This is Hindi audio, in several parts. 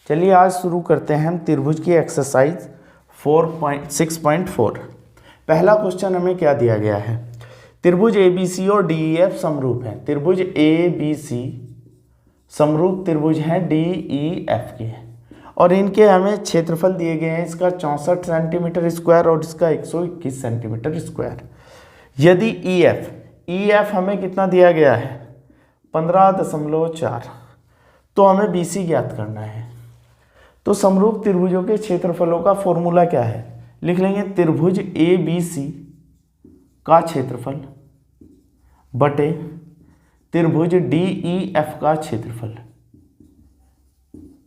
चलिए आज शुरू करते हैं हम त्रिभुज की एक्सरसाइज 4.6.4। पहला क्वेश्चन हमें क्या दिया गया है, त्रिभुज ABC और DEF समरूप हैं। त्रिभुज ABC समरूप त्रिभुज हैं DEF के, और इनके हमें क्षेत्रफल दिए गए हैं, इसका 64 सेंटीमीटर स्क्वायर और इसका 121 सेंटीमीटर स्क्वायर। यदि EF हमें कितना दिया गया है 15.4, तो हमें BC ज्ञात करना है। तो समरूप त्रिभुजों के क्षेत्रफलों का फॉर्मूला क्या है, लिख लेंगे त्रिभुज ABC का क्षेत्रफल बटे त्रिभुज DEF का क्षेत्रफल।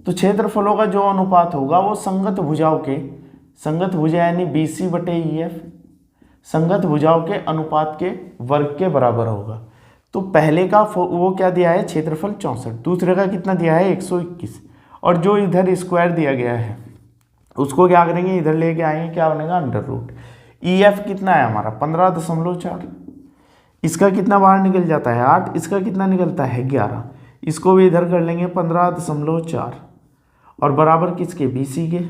तो क्षेत्रफलों का जो अनुपात होगा वो संगत भुजा यानी BC बटे EF संगत भुजाओं के अनुपात के वर्ग के बराबर होगा। तो पहले का वो क्या दिया है क्षेत्रफल 64, दूसरे का कितना दिया है 121, और जो इधर स्क्वायर दिया गया है उसको क्या करेंगे इधर लेके आएंगे, क्या बनेगा अंडर रूट। EF कितना है हमारा 15.4, इसका कितना बाहर निकल जाता है 8, इसका कितना निकलता है 11, इसको भी इधर कर लेंगे 15.4 और बराबर किसके BC के।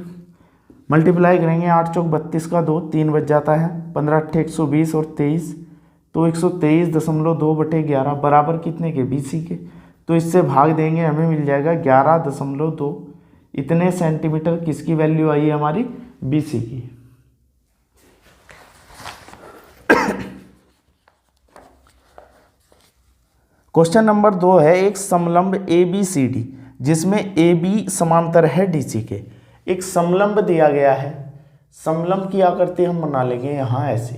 मल्टीप्लाई करेंगे 8 चौक 32 का 2, 3 बच जाता है, 15 8 120 और 23, तो 123.2 बटे 11 बराबर कितने के BC के। तो इससे भाग देंगे हमें मिल जाएगा 11.2, इतने सेंटीमीटर किसकी वैल्यू आई है हमारी BC की। क्वेश्चन नंबर 2 है, एक समलंब ABCD जिसमें AB समांतर है DC के। एक समलंब दिया गया है, समलंब की आकृति हम बना लेंगे यहां ऐसे।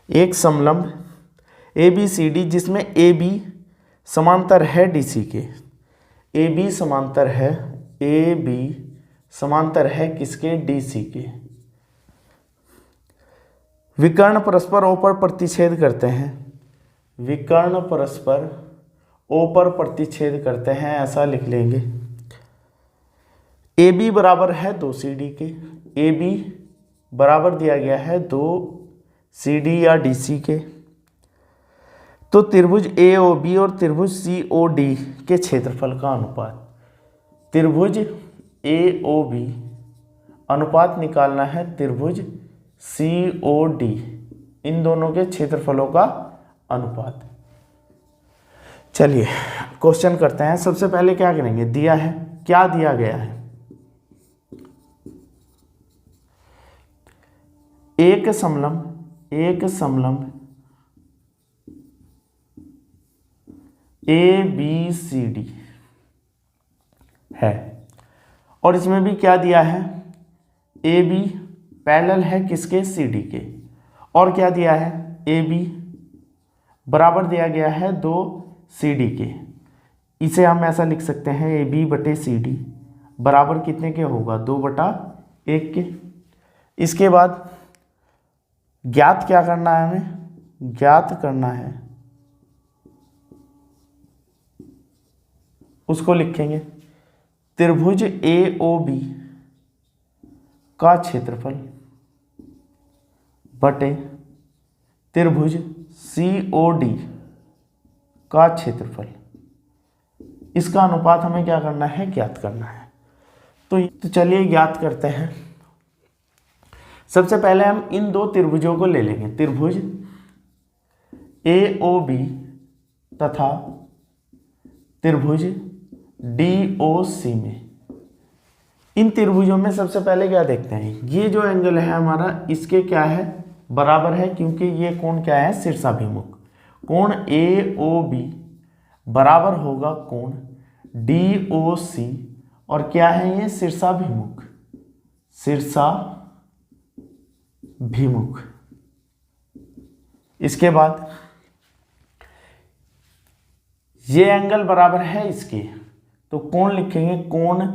एक समलंब ABCD जिसमें AB समांतर है DC के। AB समांतर है किसके DC के। विकर्ण परस्पर O पर प्रतिच्छेद करते हैं, विकर्ण परस्पर O पर प्रतिच्छेद करते हैं, ऐसा लिख लेंगे। AB बराबर है 2CD के, AB बराबर दिया गया है 2CD या DC के। तो त्रिभुज AOB और त्रिभुज COD के क्षेत्रफल का अनुपात, त्रिभुज AOB अनुपात निकालना है त्रिभुज COD, इन दोनों के क्षेत्रफलों का अनुपात। चलिए क्वेश्चन करते हैं। सबसे पहले क्या करेंगे, दिया है, क्या दिया गया है, एक समलंब ABCD है, और इसमें भी क्या दिया है AB पैरेलल है किसके CD के, और क्या दिया है AB बराबर दिया गया है 2CD के। इसे हम ऐसा लिख सकते हैं AB बटे CD बराबर कितने के होगा 2/1 के। इसके बाद ज्ञात क्या करना है, हमें ज्ञात करना है, उसको लिखेंगे त्रिभुज AOB का क्षेत्रफल बटे त्रिभुज COD का क्षेत्रफल। इसका अनुपात हमें क्या करना है ज्ञात करना है। तो चलिए ज्ञात करते हैं। सबसे पहले हम इन दो त्रिभुजों को ले लेंगे, त्रिभुज AOB तथा त्रिभुज DOC में। इन त्रिभुजों में सबसे पहले क्या देखते हैं, ये जो एंगल है हमारा इसके क्या है बराबर है, क्योंकि ये कोण क्या है शीर्षाभिमुख। कोण AOB बराबर होगा कोण DOC, और क्या है ये शीर्षाभिमुख, इसके बाद ये एंगल बराबर है इसके, तो कोण लिखेंगे कोण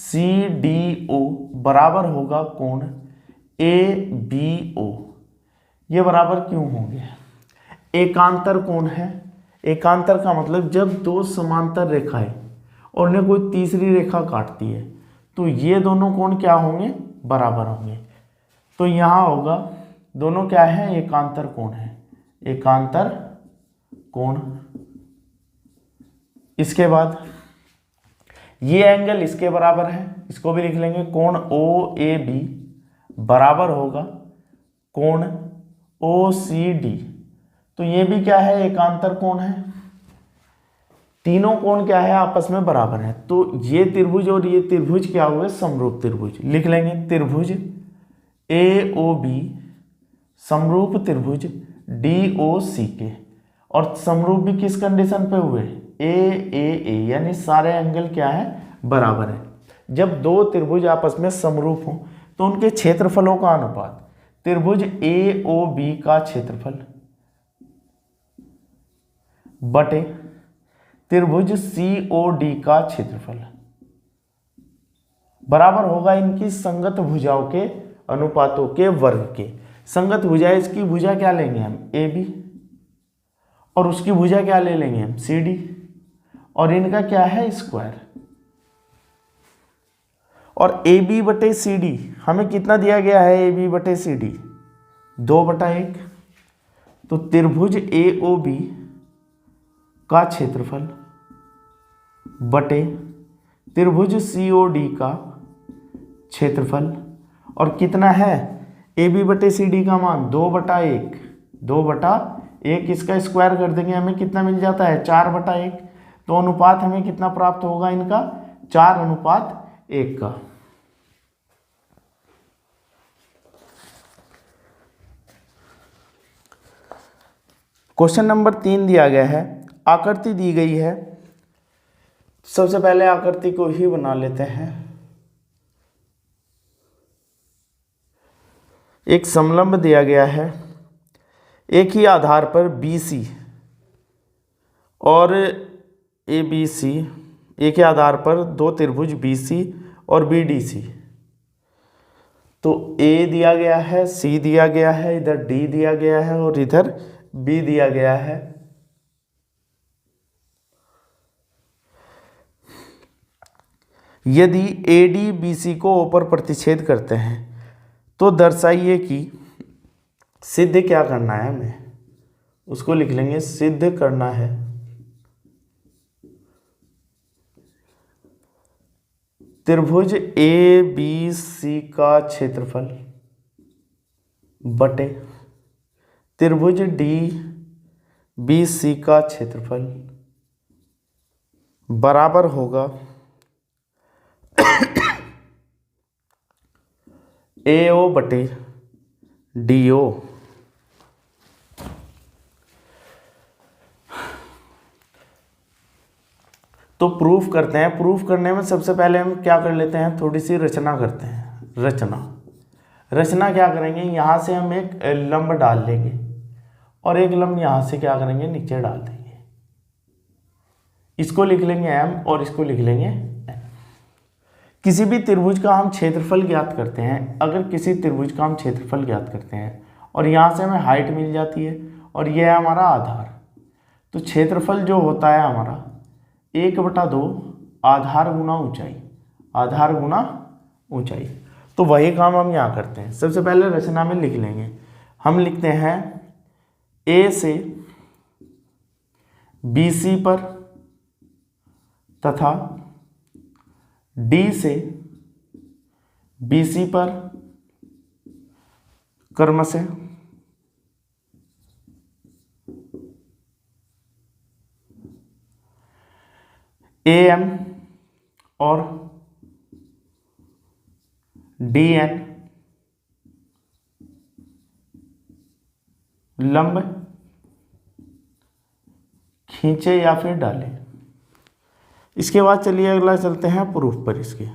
CDO बराबर होगा कोण ABO। ये बराबर क्यों होंगे, एकांतर कोण है। एकांतर का मतलब जब दो समांतर रेखाएं और उन्हें कोई तीसरी रेखा काटती है तो ये दोनों कोण क्या होंगे बराबर होंगे। तो यहाँ होगा दोनों क्या है एकांतर कोण है, एकांतर कोण। इसके बाद ये एंगल इसके बराबर है, इसको भी लिख लेंगे, कोण ओ ए बी बराबर होगा कोण ओ सी डी। तो ये भी क्या है, एकांतर कोण है, तीनों कोण क्या है, आपस में बराबर है। तो ये त्रिभुज और ये त्रिभुज क्या हुए, समरूप त्रिभुज। लिख लेंगे त्रिभुज ए ओ बी समरूप त्रिभुज डी ओ सी के, और समरूप भी किस कंडीशन पे हुए, ए यानी सारे एंगल क्या है, बराबर है। जब दो त्रिभुज आपस में समरूप हो तो उनके क्षेत्रफलों का अनुपात, त्रिभुज ए ओ बी का क्षेत्रफल बटे त्रिभुज सी ओ डी का क्षेत्रफल बराबर होगा इनकी संगत भुजाओं के अनुपातों के वर्ग के। संगत भुजा, इसकी भुजा क्या लेंगे हम, ए बी, और उसकी भुजा क्या ले लेंगे हम, सी डी, और इनका क्या है, स्क्वायर। और ए बी बटे सी डी हमें कितना दिया गया है, ए बी बटे सी डी 2/1। तो त्रिभुज ए ओ बी का क्षेत्रफल बटे त्रिभुज सी ओ डी का क्षेत्रफल, और कितना है, ए बी बटे सी डी का मान 2/1, 2/1, इसका स्क्वायर कर देंगे हमें कितना मिल जाता है, 4/1। तो अनुपात हमें कितना प्राप्त होगा इनका, 4:1 का। क्वेश्चन नंबर 3 दिया गया है, आकृति दी गई है। सबसे पहले आकृति को ही बना लेते हैं। एक समलंब दिया गया है, एक ही आधार पर BC और ABC, एक ही आधार पर दो त्रिभुज BC और BDC। तो A दिया गया है, C दिया गया है, इधर D दिया गया है और इधर B दिया गया है। यदि AD BC को O पर प्रतिच्छेद करते हैं तो दर्शाइए कि, सिद्ध क्या करना है हमें, उसको लिख लेंगे, सिद्ध करना है त्रिभुज ABC का क्षेत्रफल बटे त्रिभुज DBC का क्षेत्रफल बराबर होगा AO बटे DO। तो प्रूफ करते हैं। प्रूफ करने में सबसे पहले हम क्या कर लेते हैं, थोड़ी सी रचना करते हैं। रचना क्या करेंगे, यहाँ से हम एक लंब डाल लेंगे और एक लंब यहाँ से क्या करेंगे, नीचे डाल देंगे। इसको लिख लेंगे M और इसको लिख लेंगे N। किसी भी त्रिभुज का हम क्षेत्रफल ज्ञात करते हैं। अगर किसी त्रिभुज का हम क्षेत्रफल ज्ञात करते हैं और यहाँ से हमें हाइट मिल जाती है और यह है हमारा आधार, तो क्षेत्रफल जो होता है हमारा 1/2 आधार गुना ऊंचाई, आधार गुना ऊंचाई। तो वही काम हम यहाँ करते हैं। सबसे पहले रचना में लिख लेंगे, हम लिखते हैं A से BC पर तथा D से BC पर क्रमशः AM और DN लंब खींचे या फिर डालें। इसके बाद चलिए अगला चलते हैं प्रूफ पर। इसके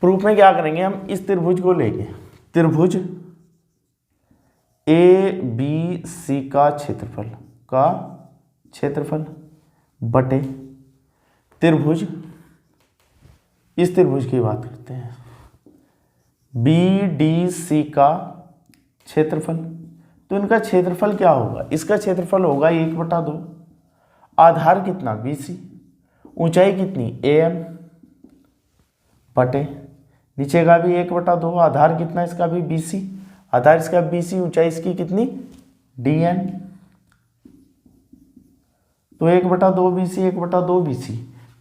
प्रूफ में क्या करेंगे, हम इस त्रिभुज को लेंगे, त्रिभुज ABC का क्षेत्रफल बटे त्रिभुज, इस त्रिभुज की बात करते हैं, BDC का क्षेत्रफल। तो इनका क्षेत्रफल क्या होगा, इसका क्षेत्रफल होगा 1/2, आधार कितना BC, ऊंचाई कितनी AM बटे नीचे का भी 1/2, आधार कितना इसका भी BC, आधार इसका BC, ऊंचाई इसकी कितनी DN। तो 1/2 BC 1/2 BC,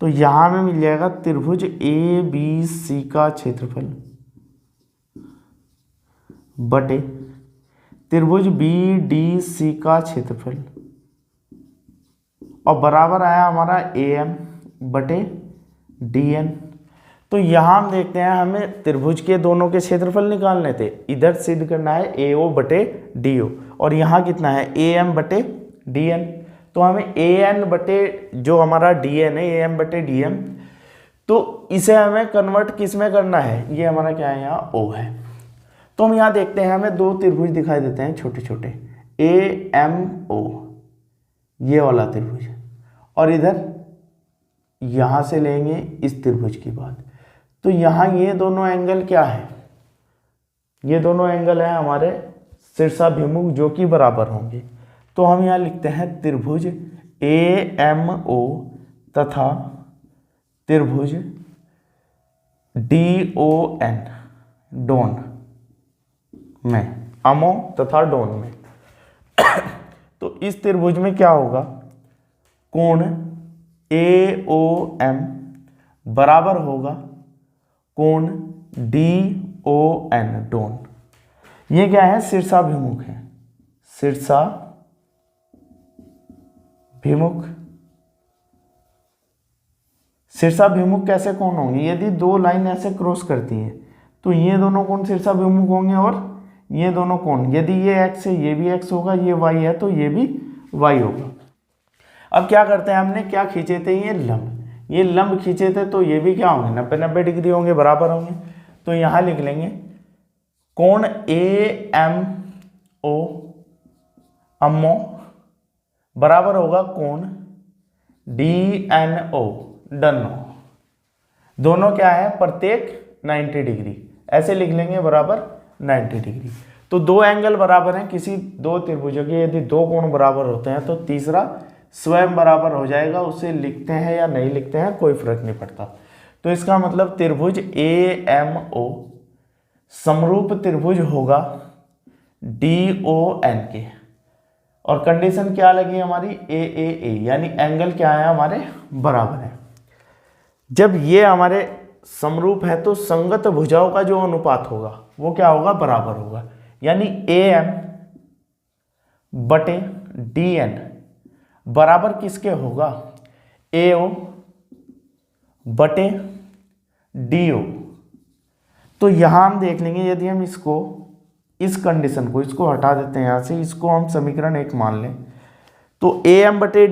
तो यहाँ में मिल जाएगा त्रिभुज ABC का क्षेत्रफल बटे त्रिभुज BDC का क्षेत्रफल, और बराबर आया हमारा AM बटे DN। तो यहाँ हम देखते हैं हमें त्रिभुज के दोनों के क्षेत्रफल निकालने थे, इधर सिद्ध करना है AO बटे DO, और यहाँ कितना है AM बटे DN। तो हमें AN बटे जो हमारा DN है AM बटे DM, तो इसे हमें कन्वर्ट किस में करना है, ये हमारा क्या है यहाँ O है। तो हम यहाँ देखते हैं हमें दो त्रिभुज दिखाई देते हैं छोटे छोटे, AMO ये वाला त्रिभुज, और इधर यहाँ से लेंगे इस त्रिभुज की बात, तो यहाँ ये दोनों एंगल क्या है, ये दोनों एंगल है हमारे शीर्षाभिमुख जो कि बराबर होंगे। तो हम यहाँ लिखते हैं त्रिभुज AMO तथा त्रिभुज DON, डोन में, अमो तथा डोन में। तो इस त्रिभुज में क्या होगा, कोण AOM बराबर होगा कोण DON, डोन। ये क्या है, शीर्षाभिमुख है, शीर्षाभिमुख। शीर्षाभिमुख कैसे कोण होंगे, यदि दो लाइन ऐसे क्रॉस करती हैं तो ये दोनों कोण शीर्षाभिमुख होंगे, और ये दोनों कोण, यदि ये x है ये भी x होगा, ये y है तो ये भी y होगा। अब क्या करते हैं, हमने क्या खींचे थे, ये लंब खींचे थे, तो ये भी क्या होंगे 90-90 डिग्री होंगे, बराबर होंगे। तो यहाँ लिख लेंगे कोण AMO अमो बराबर होगा कोण DNO डनो, दोनों क्या है प्रत्येक 90 डिग्री, ऐसे लिख लेंगे बराबर 90 डिग्री। तो दो एंगल बराबर हैं किसी दो त्रिभुजों के, यदि दो कोण बराबर होते हैं तो तीसरा स्वयं बराबर हो जाएगा, उसे लिखते हैं या नहीं लिखते हैं कोई फर्क नहीं पड़ता। तो इसका मतलब त्रिभुज AMO समरूप त्रिभुज होगा DON के, और कंडीशन क्या लगी हमारी AAA, यानी एंगल क्या है हमारे बराबर है। जब ये हमारे समरूप है तो संगत भुजाओं का जो अनुपात होगा वो क्या होगा, बराबर होगा, यानी AM बटे DN बराबर किसके होगा, AO बटे DO। तो यहां हम देख लेंगे, यदि हम इसको, इस कंडीशन को, इसको हटा देते हैं यहां से, इसको हम समीकरण 1 मान लें, तो AM बटे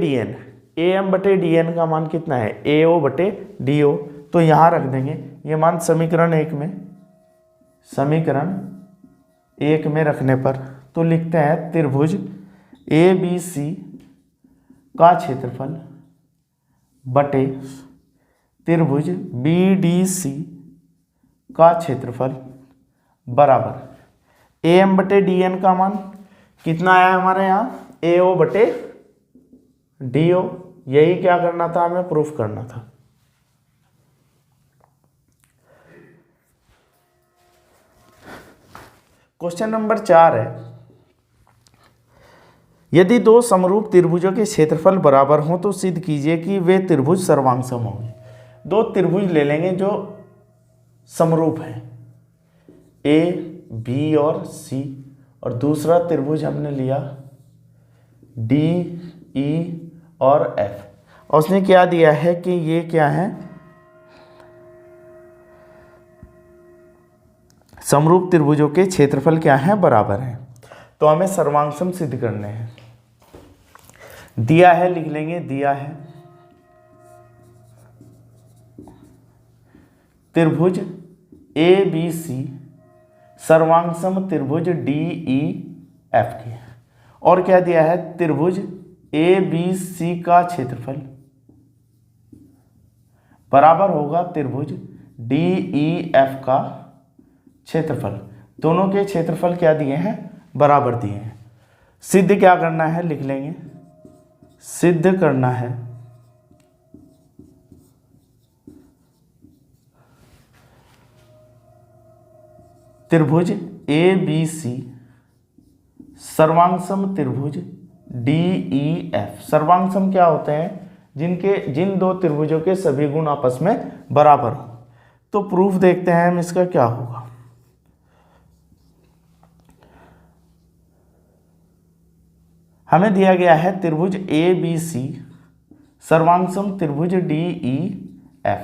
DN का मान कितना है, AO बटे DO। तो यहां रख देंगे ये मान समीकरण 1 में, समीकरण 1 में रखने पर तो लिखते हैं त्रिभुज ABC का क्षेत्रफल बटे त्रिभुज BDC का क्षेत्रफल बराबर AM बटे DN का मान कितना आया हमारे यहाँ, AO बटे DO। यही क्या करना था, हमें प्रूफ करना था। क्वेश्चन नंबर 4 है, यदि दो समरूप त्रिभुजों के क्षेत्रफल बराबर हों तो सिद्ध कीजिए कि वे त्रिभुज सर्वांगसम होंगे। दो त्रिभुज ले लेंगे जो समरूप हैं, A, B और C, और दूसरा त्रिभुज हमने लिया D, E और F, और उसने क्या दिया है कि ये क्या है, समरूप त्रिभुजों के क्षेत्रफल क्या है, बराबर है। तो हमें सर्वांगसम सिद्ध करने हैं। दिया है, लिख लेंगे, दिया है त्रिभुज ABC सर्वांगसम त्रिभुज DEF के, और क्या दिया है, त्रिभुज ABC का क्षेत्रफल बराबर होगा त्रिभुज DEF का क्षेत्रफल। दोनों के क्षेत्रफल क्या दिए हैं, बराबर दिए हैं। सिद्ध क्या करना है, लिख लेंगे, सिद्ध करना है त्रिभुज ABC सर्वांगसम त्रिभुज DEF। सर्वांग सम क्या होते हैं? जिन दो त्रिभुजों के सभी गुण आपस में बराबर हो। तो प्रूफ देखते हैं हम इसका क्या होगा। हमें दिया गया है त्रिभुज ABC सर्वांग सम त्रिभुज DEF।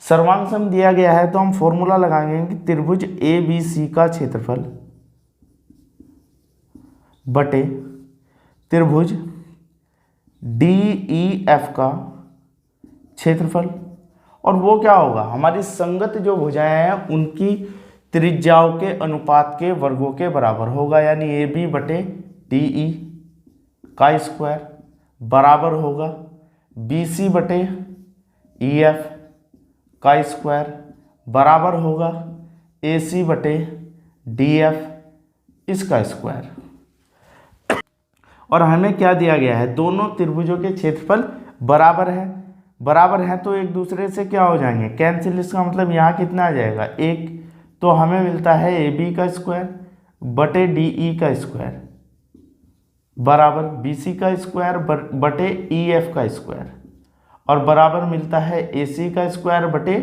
सर्वांग सम दिया गया है तो हम फॉर्मूला लगाएंगे कि त्रिभुज ABC का क्षेत्रफल बटे त्रिभुज DEF का क्षेत्रफल। और वो क्या होगा? हमारी संगत जो भुजाएं हैं उनकी त्रिज्याओं के अनुपात के वर्गों के बराबर होगा, यानी AB बटे DE का स्क्वायर बराबर होगा BC बटे EF का स्क्वायर बराबर होगा AC बटे DF इसका स्क्वायर। और हमें क्या दिया गया है? दोनों त्रिभुजों के क्षेत्रफल बराबर है तो एक दूसरे से क्या हो जाएंगे? कैंसिल। इसका मतलब यहाँ कितना आ जाएगा? 1। तो हमें मिलता है AB का स्क्वायर बटे DE का स्क्वायर बराबर BC का स्क्वायर बटे EF का स्क्वायर और बराबर मिलता है AC का स्क्वायर बटे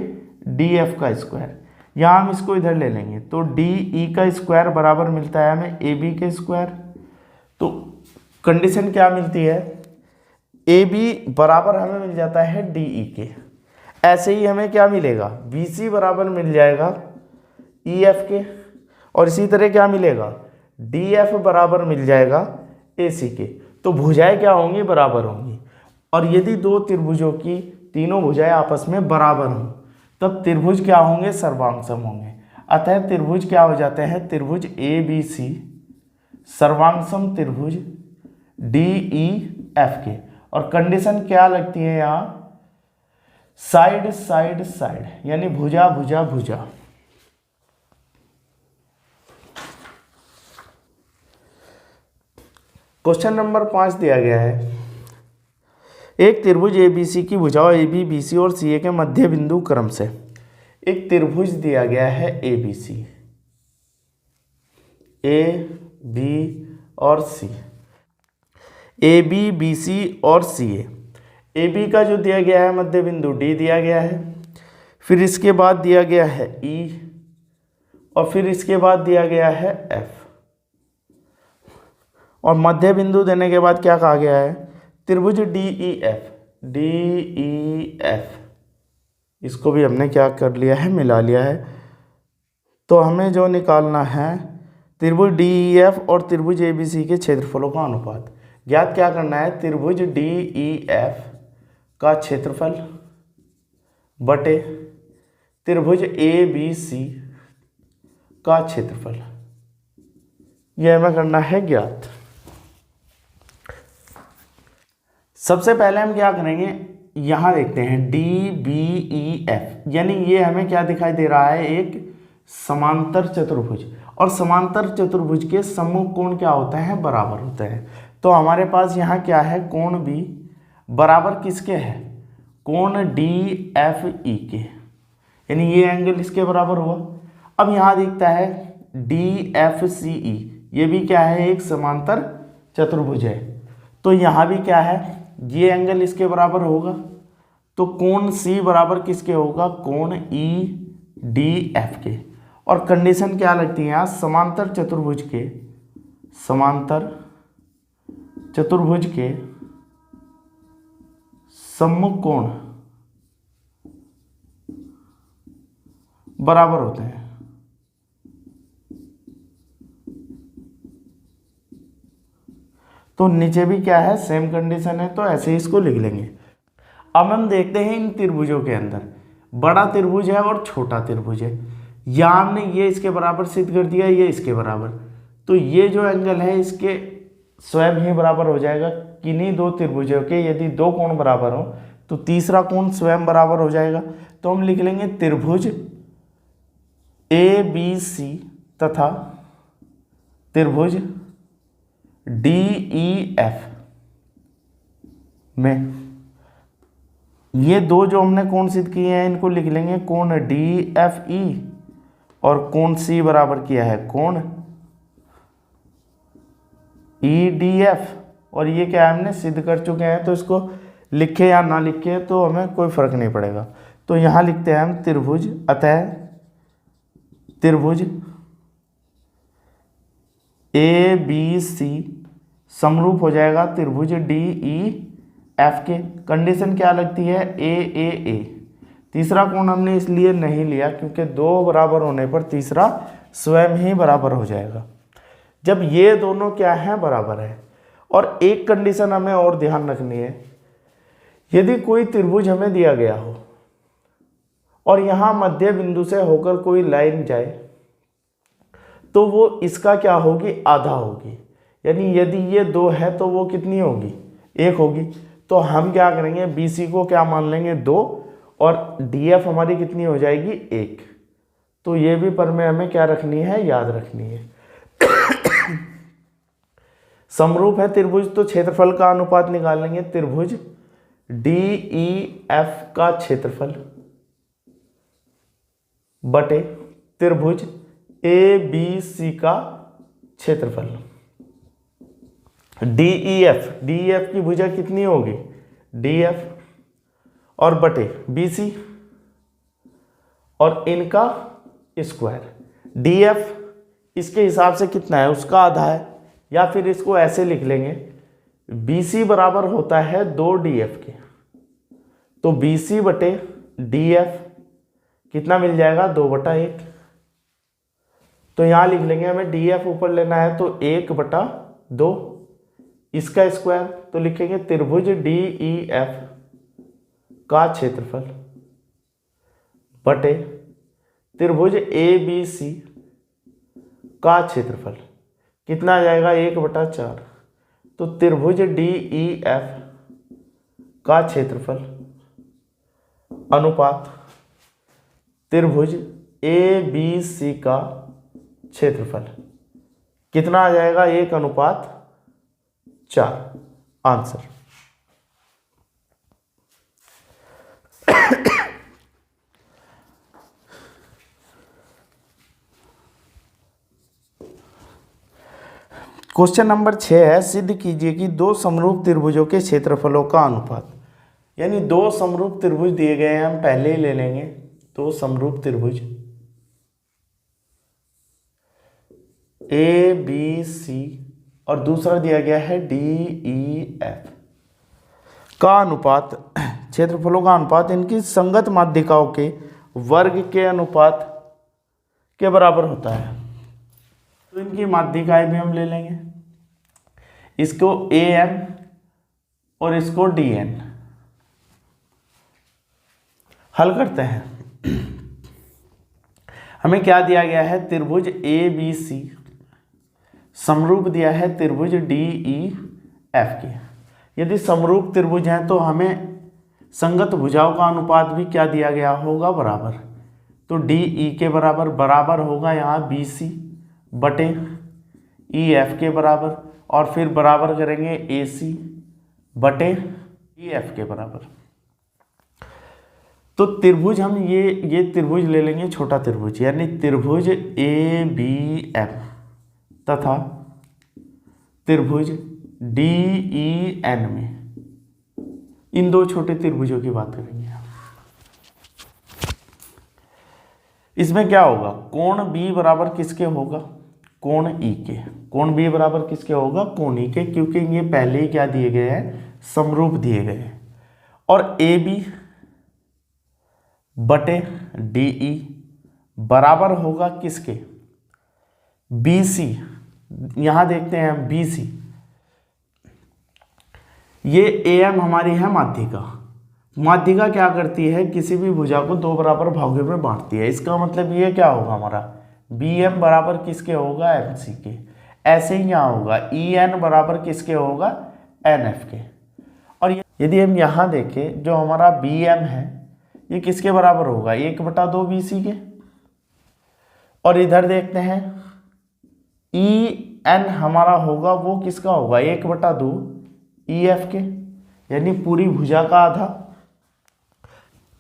DF का स्क्वायर। यहाँ हम इसको इधर ले लेंगे तो DE का स्क्वायर बराबर मिलता है हमें AB के स्क्वायर। तो कंडीशन क्या मिलती है? AB बराबर हमें मिल जाता है DE के। ऐसे ही हमें क्या मिलेगा? BC बराबर मिल जाएगा EF के। और इसी तरह क्या मिलेगा? DF बराबर मिल जाएगा AC के। तो भुजाएं क्या होंगी? बराबर होंगी। और यदि दो त्रिभुजों की तीनों भुजाएं आपस में बराबर हों तब त्रिभुज क्या होंगे? सर्वांग सम होंगे। अतः त्रिभुज क्या हो जाते हैं? त्रिभुज ABC सर्वांग सम त्रिभुज DEF के। और कंडीशन क्या लगती है यहाँ? साइड साइड साइड, यानी भुजा भुजा भुजा। क्वेश्चन नंबर 5 दिया गया है, एक त्रिभुज ABC की भुजाओं AB, BC और CA के मध्य बिंदु क्रम से। एक त्रिभुज दिया गया है ABC, A, B और C। AB, BC और CA। AB का जो दिया गया है मध्य बिंदु D दिया गया है, फिर इसके बाद दिया गया है E और फिर इसके बाद दिया गया है F। और मध्य बिंदु देने के बाद क्या कहा गया है? त्रिभुज DEF। इसको भी हमने क्या कर लिया है? मिला लिया है। तो हमें जो निकालना है त्रिभुज DEF और त्रिभुज ABC के क्षेत्रफलों का अनुपात ज्ञात क्या करना है? त्रिभुज DEF का क्षेत्रफल बटे त्रिभुज ABC का क्षेत्रफल, यह हमें करना है ज्ञात। सबसे पहले हम क्या करेंगे? यहां देखते हैं DBEF, यानी ये हमें क्या दिखाई दे रहा है? एक समांतर चतुर्भुज। और समांतर चतुर्भुज के सम्मुख कोण क्या होते हैं? बराबर होते हैं। तो हमारे पास यहाँ क्या है? कोण B बराबर किसके है? कोण DFE के, यानी ये एंगल इसके बराबर हुआ। अब यहाँ दिखता है DFCE, ये भी क्या है? एक समांतर चतुर्भुज है। तो यहाँ भी क्या है? ये एंगल इसके बराबर होगा। तो कोण C बराबर किसके होगा? कोण EDF के। और कंडीशन क्या लगती है यहाँ? समांतर चतुर्भुज के सम्मुख कोण बराबर होते हैं। तो नीचे भी क्या है? सेम कंडीशन है, तो ऐसे ही इसको लिख लेंगे। अब हम देखते हैं इन त्रिभुजों के अंदर बड़ा त्रिभुज है और छोटा त्रिभुज है। यहाँ हमने ये इसके बराबर सिद्ध कर दिया, ये इसके बराबर। तो ये जो एंगल है इसके स्वयं ही बराबर हो जाएगा। किन्हीं दो त्रिभुजों के यदि दो कोण बराबर हो तो तीसरा कोण स्वयं बराबर हो जाएगा। तो हम लिख लेंगे त्रिभुज ABC तथा त्रिभुज DEF में ये दो जो हमने कोण सिद्ध किए हैं इनको लिख लेंगे कोण DFE और कोण C बराबर किया है कोण EDF और ये क्या है हमने सिद्ध कर चुके हैं, तो इसको लिखे या ना लिखे तो हमें कोई फर्क नहीं पड़ेगा। तो यहाँ लिखते हैं हम त्रिभुज, अतः त्रिभुज ए बी सी समरूप हो जाएगा त्रिभुज डी ई एफ के। कंडीशन क्या लगती है, ए ए ए। तीसरा कोण हमने इसलिए नहीं लिया क्योंकि दो बराबर होने पर तीसरा स्वयं ही बराबर हो जाएगा जब ये दोनों क्या है, बराबर है। और एक कंडीशन हमें और ध्यान रखनी है, यदि कोई त्रिभुज हमें दिया गया हो और यहाँ मध्य बिंदु से होकर कोई लाइन जाए तो वो इसका क्या होगी, आधा होगी। यानी यदि ये 2 है तो वो कितनी होगी, 1 होगी। तो हम क्या करेंगे, BC को क्या मान लेंगे, 2, और DF हमारी कितनी हो जाएगी, 1। तो ये भी पर में हमें क्या रखनी है, याद रखनी है। समरूप है त्रिभुज तो क्षेत्रफल का अनुपात निकालेंगे। त्रिभुज DEF का क्षेत्रफल बटे त्रिभुज ABC का क्षेत्रफल। DEF की भुजा कितनी होगी, DF, और बटे BC और इनका स्क्वायर। DF इसके हिसाब से कितना है, उसका आधा है, या फिर इसको ऐसे लिख लेंगे, BC बराबर होता है 2DF के। तो BC बटे DF कितना मिल जाएगा, 2/1। तो यहाँ लिख लेंगे, हमें DF ऊपर लेना है तो 1/2, इसका स्क्वायर। तो लिखेंगे त्रिभुज DEF का क्षेत्रफल बटे त्रिभुज ABC का क्षेत्रफल कितना आ जाएगा, 1/4। तो त्रिभुज DEF का क्षेत्रफल अनुपात त्रिभुज ABC का क्षेत्रफल कितना आ जाएगा, 1/4। आंसर। क्वेश्चन नंबर 6 है, सिद्ध कीजिए कि 2 समरूप त्रिभुजों के क्षेत्रफलों का अनुपात। यानी 2 समरूप त्रिभुज दिए गए हैं, हम पहले ही ले लेंगे। 2 समरूप त्रिभुज ABC और दूसरा दिया गया है DEF का अनुपात, क्षेत्रफलों का अनुपात इनकी संगत माध्यिकाओं के वर्ग के अनुपात के बराबर होता है। तो इनकी माध्यिकाएं भी हम ले लेंगे, इसको AM और इसको DN। हल करते हैं। हमें क्या दिया गया है, त्रिभुज ABC समरूप दिया है त्रिभुज DEF के। यदि समरूप त्रिभुज हैं तो हमें संगत भुजाओं का अनुपात भी क्या दिया गया होगा, बराबर। तो DE के बराबर होगा यहाँ BC बटे EF के बराबर, और फिर बराबर करेंगे AC बटे EF के बराबर। तो त्रिभुज हम ये त्रिभुज ले लेंगे, छोटा त्रिभुज, यानी त्रिभुज ABM तथा त्रिभुज DEN में इन 2 छोटे त्रिभुजों की बात करेंगे। इसमें क्या होगा, कोण B बराबर किसके होगा, कोण E के। कोण B बराबर किसके होगा, कोण E के, क्योंकि ये पहले ही क्या दिए गए हैं, समरूप दिए गए हैं। और AB बटे DE बराबर होगा किसके, BC। यहां देखते हैं हम BC, ये AM हमारी है माध्यिका। माध्यिका क्या करती है, किसी भी भुजा को 2 बराबर भागों में बांटती है। इसका मतलब ये क्या होगा, हमारा BM बराबर किसके होगा, MC के। ऐसे ही यहाँ होगा EN बराबर किसके होगा, NF के। और यदि हम यहाँ देखें, जो हमारा BM है ये किसके बराबर होगा, 1/2 BC के। और इधर देखते हैं EN हमारा होगा, वो किसका होगा, 1/2 EF के, यानी पूरी भुजा का आधा।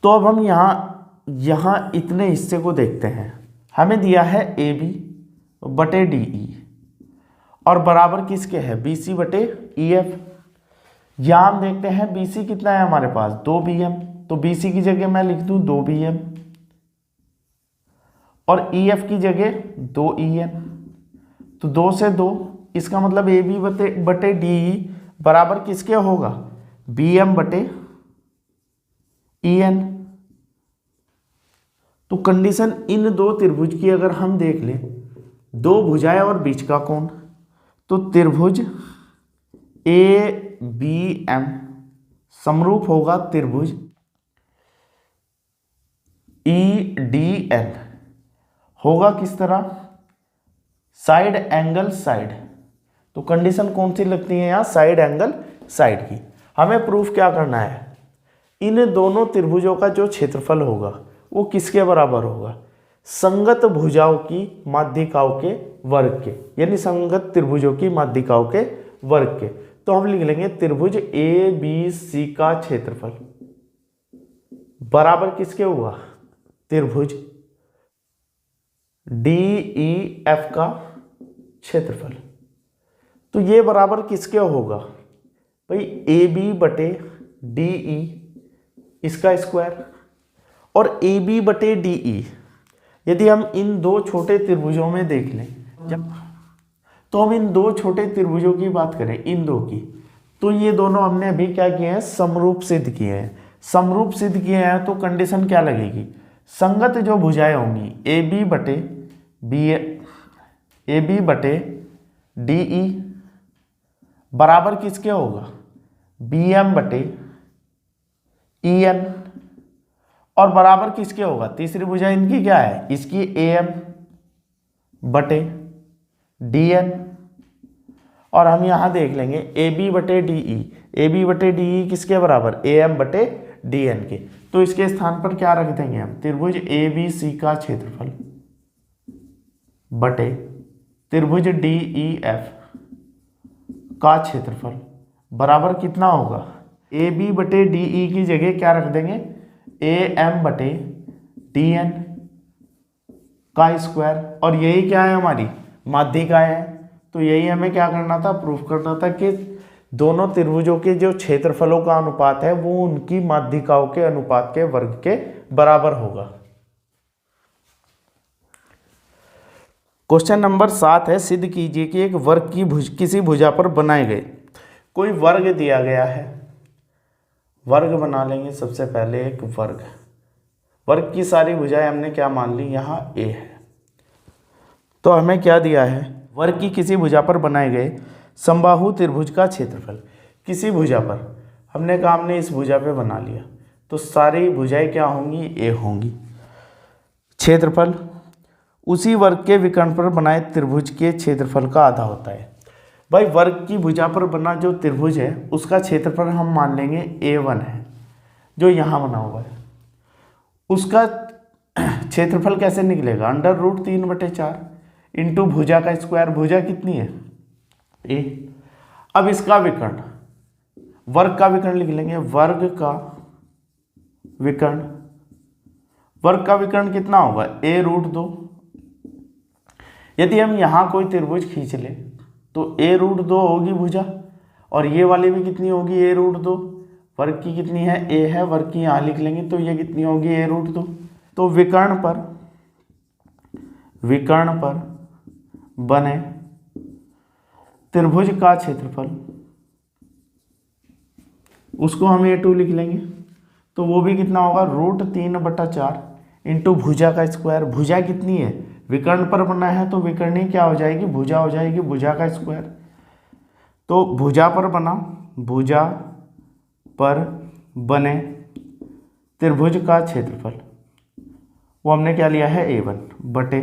तो अब हम यहाँ इतने हिस्से को देखते हैं। हमें दिया है AB बटे DE, और बराबर किसके है, BC बटे EF। यहाँ हम देखते हैं BC कितना है हमारे पास, 2 BM, तो BC की जगह मैं लिख दूं 2 BM और EF की जगह 2 EN, तो 2 से 2, इसका मतलब AB बटे DE बराबर किसके होगा, BM बटे EN। तो कंडीशन इन दो त्रिभुज की अगर हम देख लें, दो भुजाएं और बीच का कोण, तो त्रिभुज ABM समरूप होगा त्रिभुज EDN। होगा किस तरह, साइड एंगल साइड। तो कंडीशन कौन सी लगती है यहाँ, साइड एंगल साइड की। हमें प्रूफ क्या करना है, इन दोनों त्रिभुजों का जो क्षेत्रफल होगा वो किसके बराबर होगा, संगत भुजाओं की माध्यिकाओं के वर्ग के, यानी संगत त्रिभुजों की माध्यिकाओं के वर्ग के। तो हम लिख लेंगे त्रिभुज ABC का क्षेत्रफल बराबर किसके हुआ, त्रिभुज DEF का क्षेत्रफल। तो ये बराबर किसके होगा भाई, AB बटे DE इसका स्क्वायर और AB बटे DE। यदि हम इन दो छोटे त्रिभुजों में देख लें, जब तो हम इन दो छोटे त्रिभुजों की बात करें, इन दो की, तो ये दोनों हमने अभी क्या किए हैं, समरूप सिद्ध किए हैं। समरूप सिद्ध किए हैं तो कंडीशन क्या लगेगी, संगत जो भुजाएं होंगी AB बटे DE बराबर किसके होगा, BM बटे EN और बराबर किसके होगा, तीसरी भुजा इनकी क्या है, इसकी AM बटे DN। और हम यहां देख लेंगे AB बटे DE किसके बराबर, AM बटे DN के। तो इसके स्थान पर क्या रख देंगे हम, त्रिभुज ABC का क्षेत्रफल बटे त्रिभुज DEF का क्षेत्रफल बराबर कितना होगा, AB बटे DE की जगह क्या रख देंगे, AM बटे DN का स्क्वायर। और यही क्या है, हमारी माध्यिकाएं है। तो यही हमें क्या करना था, प्रूफ करना था कि दोनों त्रिभुजों के जो क्षेत्रफलों का अनुपात है वो उनकी माध्यिकाओं के अनुपात के वर्ग के बराबर होगा। क्वेश्चन नंबर 7 है, सिद्ध कीजिए कि एक वर्ग की किसी भुजा पर बनाए गए, कोई वर्ग दिया गया है, वर्ग बना लेंगे। सबसे पहले एक वर्ग की सारी भुजाएं हमने क्या मान ली, यहाँ A है। तो हमें क्या दिया है, वर्ग की किसी भुजा पर बनाए गए समबाहु त्रिभुज का क्षेत्रफल। किसी भुजा पर हमने कहा, हमने इस भुजा पे बना लिया, तो सारी भुजाएं क्या होंगी, A होंगी। क्षेत्रफल उसी वर्ग के विकर्ण पर बनाए त्रिभुज के क्षेत्रफल का आधा होता है। भाई वर्ग की भुजा पर बना जो त्रिभुज है उसका क्षेत्रफल हम मान लेंगे A1 है, जो यहाँ बना हुआ है। उसका क्षेत्रफल कैसे निकलेगा, √3/4 इंटू भुजा का स्क्वायर। भुजा कितनी है, A। अब इसका विकर्ण, वर्ग का विकर्ण लिख लेंगे, वर्ग का विकर्ण कितना होगा, A√2। यदि हम यहाँ कोई त्रिभुज खींच ले तो A√2 होगी भुजा, और ये वाली भी कितनी होगी, A√2। वर्ग की कितनी है, A है, वर्ग की यहाँ लिख लेंगे, तो ये कितनी होगी, A√2। तो विकर्ण पर बने त्रिभुज का क्षेत्रफल, उसको हम A2 लिख लेंगे, तो वो भी कितना होगा, √3/4 इंटू भुजा का स्क्वायर। भुजा कितनी है, विकर्ण पर बना है तो विकर्णी क्या हो जाएगी, भुजा हो जाएगी, भुजा का स्क्वायर। तो भुजा पर बने त्रिभुज का क्षेत्रफल, वो हमने क्या लिया है, A1 बटे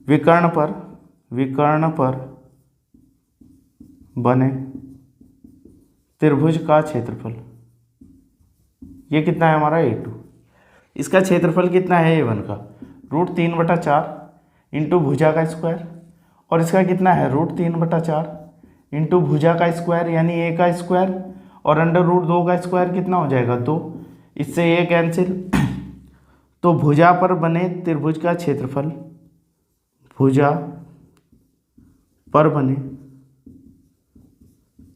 विकर्ण पर बने त्रिभुज का क्षेत्रफल, ये कितना है हमारा, A2। इसका क्षेत्रफल कितना है A1 का, √3/4 इंटू भुजा का स्क्वायर, और इसका कितना है, √3/4 इंटू भुजा का स्क्वायर यानी A का स्क्वायर, और √2 का स्क्वायर कितना हो जाएगा, 2। इससे A कैंसिल। तो भुजा पर बने त्रिभुज का क्षेत्रफल, भुजा पर बने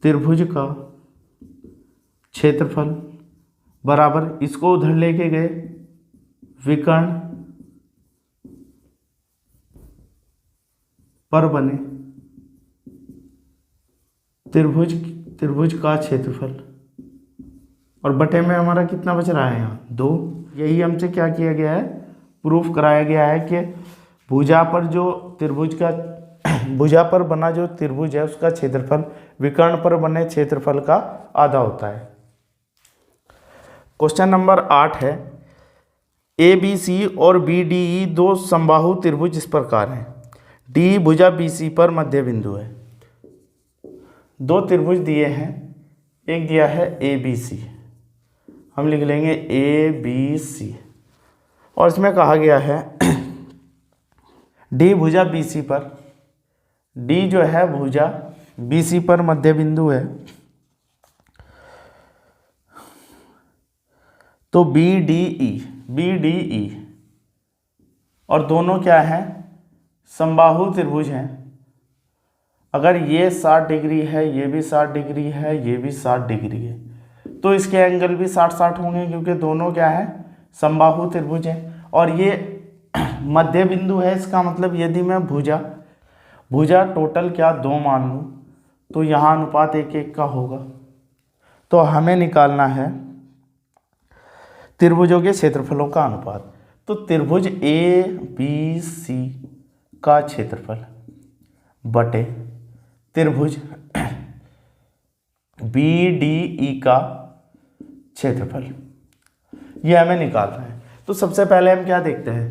त्रिभुज का क्षेत्रफल बराबर, इसको उधर लेके गए, विकर्ण पर बने त्रिभुज का क्षेत्रफल, और बटे में हमारा कितना बच रहा है यहाँ 2। यही हमसे क्या किया गया है, प्रूफ कराया गया है कि भुजा पर जो त्रिभुज का भुजा पर बना जो त्रिभुज है उसका क्षेत्रफल विकर्ण पर बने क्षेत्रफल का आधा होता है। क्वेश्चन नंबर 8 है, ए बी सी और बी डी ई दो समबाहु त्रिभुज इस प्रकार हैं। डी भुजा बी सी पर मध्य बिंदु है। दो त्रिभुज दिए हैं, एक दिया है ए बी सी, हम लिख लेंगे ए बी सी, और इसमें कहा गया है डी भुजा बी सी पर, डी जो है भुजा बी सी पर मध्य बिंदु है, तो बी डी ई और दोनों क्या हैं, समबाहु त्रिभुज हैं। अगर ये 60 डिग्री है, ये भी 60 डिग्री है, ये भी 60 डिग्री है, तो इसके एंगल भी 60-60 होंगे, क्योंकि दोनों क्या है, समबाहु त्रिभुज हैं। और ये मध्य बिंदु है, इसका मतलब यदि मैं भुजा टोटल क्या 2 मान लूँ, तो यहाँ अनुपात 1:1 का होगा। तो हमें निकालना है त्रिभुजों के क्षेत्रफलों का अनुपात। तो त्रिभुज ए बी सी का क्षेत्रफल बटे त्रिभुज बी डी ई का क्षेत्रफल, ये हमें निकालना है। तो सबसे पहले हम क्या देखते हैं,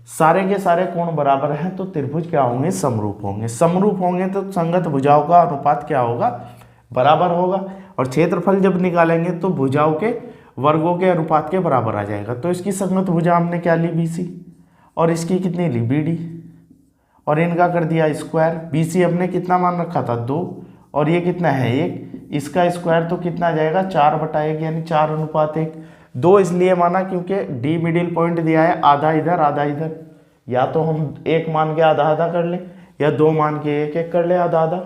सारे के सारे कोण बराबर हैं, तो त्रिभुज क्या होंगे, समरूप होंगे। समरूप होंगे तो संगत भुजाओं का अनुपात क्या होगा, बराबर होगा। और क्षेत्रफल जब निकालेंगे तो भुजाओं के वर्गों के अनुपात के बराबर आ जाएगा। तो इसकी संगत भुजा हमने क्या ली, बी सी, और इसकी कितनी ली, बी डी, और इनका कर दिया स्क्वायर। बी सी हमने कितना मान रखा था, 2, और ये कितना है, 1, इसका स्क्वायर तो कितना आ जाएगा, 4/1, यानी 4:1। 2 इसलिए माना क्योंकि डी मिडिल पॉइंट दिया है, आधा इधर आधा इधर, या तो हम 1 मान के आधा आधा कर ले, या 2 मान के 1-1 कर ले, आधा आधा।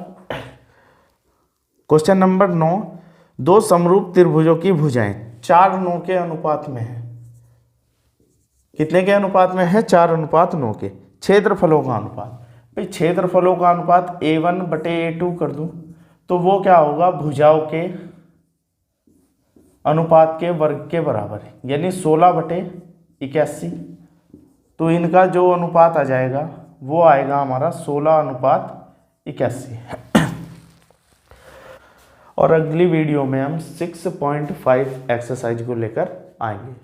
क्वेश्चन नंबर 9, दो समरूप त्रिभुजों की भुजाएं 4:9 के अनुपात में है। कितने के अनुपात में है, 4:9 के। क्षेत्रफलों का अनुपात, भाई क्षेत्रफलों का अनुपात A1/A2 कर दूं तो वो क्या होगा, भुजाओं के अनुपात के वर्ग के बराबर है, यानी 16/81। तो इनका जो अनुपात आ जाएगा वो आएगा हमारा 16:81। और अगली वीडियो में हम 6.5 एक्सरसाइज को लेकर आएंगे।